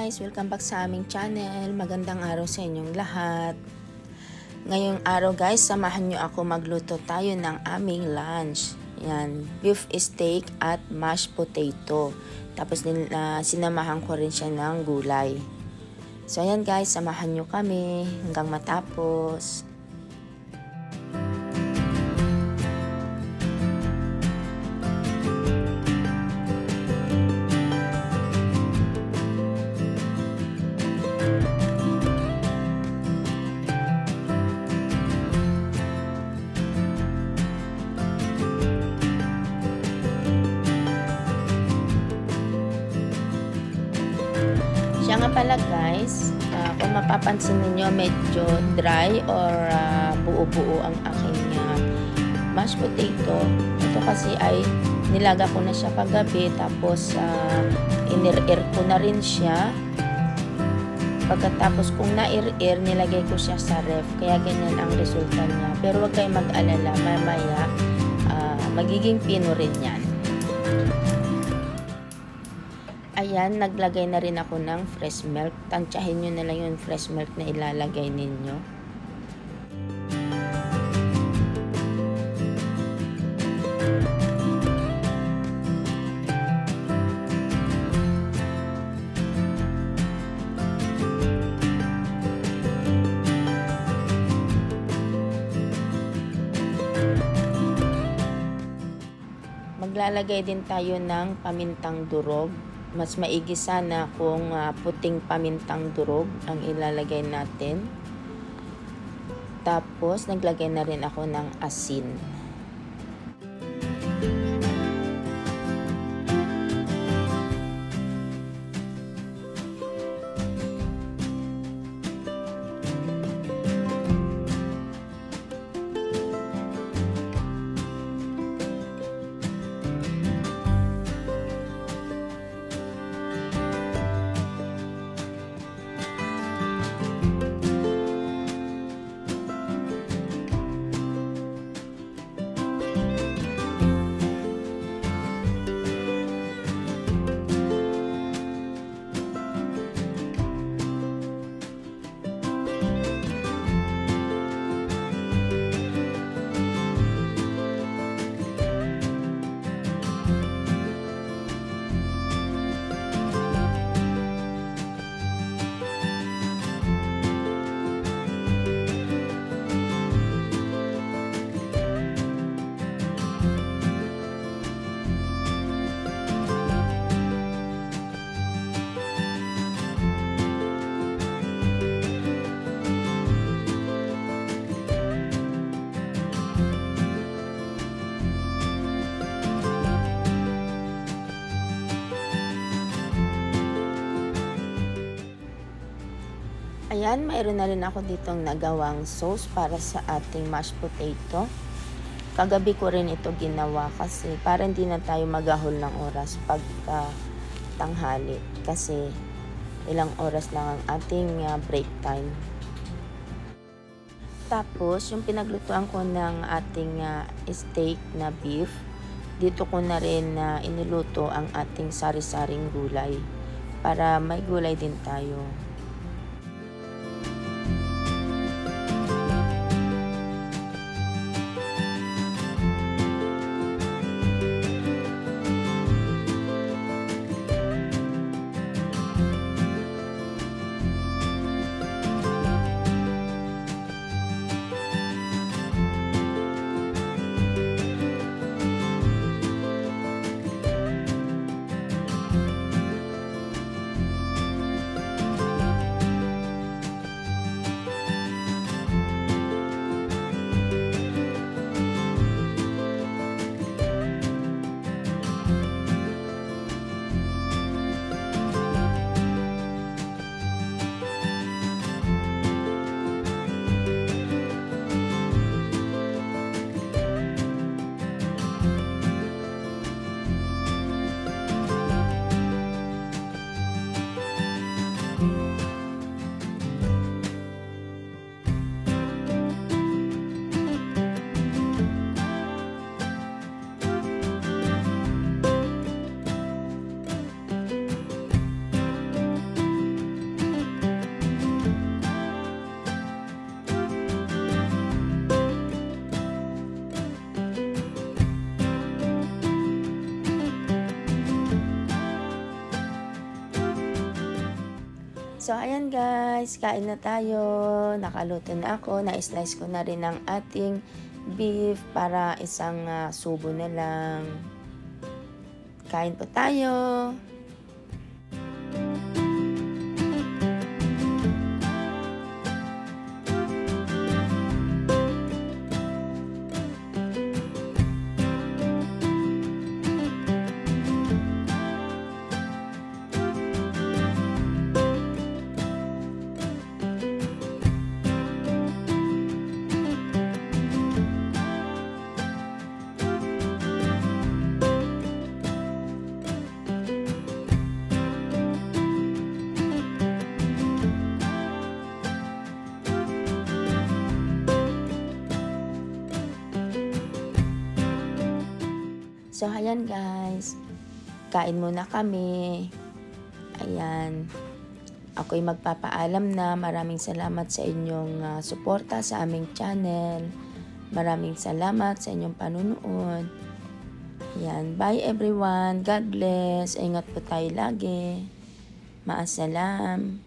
guys! Welcome back sa aming channel. Magandang araw sa inyong lahat. Ngayong araw guys, samahan nyo ako magluto tayo ng aming lunch. Yan, beef steak at mashed potato. Tapos sinamahan ko rin siya ng gulay. So ayan guys, samahan nyo kami hanggang matapos. Siya nga pala guys, kung mapapansin niyo medyo dry or buo-buo ang aking mashed potato. Ito kasi ay nilaga ko na siya kagabi, tapos inir-ir ko na rin siya. Pagkatapos kung nair-ir, nilagay ko siya sa ref, kaya ganyan ang resulta niya. Pero huwag kayong mag-alala, mamaya magiging pino rin yan. Ayan, naglagay na rin ako ng fresh milk. Tansyahin nyo na lang yung fresh milk na ilalagay ninyo. Maglalagay din tayo ng pamintang durog. Mas maigi sana kung puting pamintang durog ang ilalagay natin. Tapos, naglagay na rin ako ng asin. Ayan, mayroon na rin ako ditong nagawang sauce para sa ating mashed potato. Kagabi ko rin ito ginawa kasi para hindi na tayo magahol ng oras pagka tanghali. Kasi ilang oras lang ang ating break time. Tapos, yung pinaglutuan ko ng ating steak na beef, dito ko na rin iniluto ang ating sari-saring gulay para may gulay din tayo. So, ayan guys, kain na tayo. Nakaluto na ako. Na-slice ko na rin ang ating beef para isang subo na lang. Kain po tayo. So, ayan guys, kain muna kami. Ayan, ako'y magpapaalam na. Maraming salamat sa inyong suporta sa aming channel. Maraming salamat sa inyong panunood. Ayan, bye everyone. God bless. Ingat po tayo lagi. Maasalam.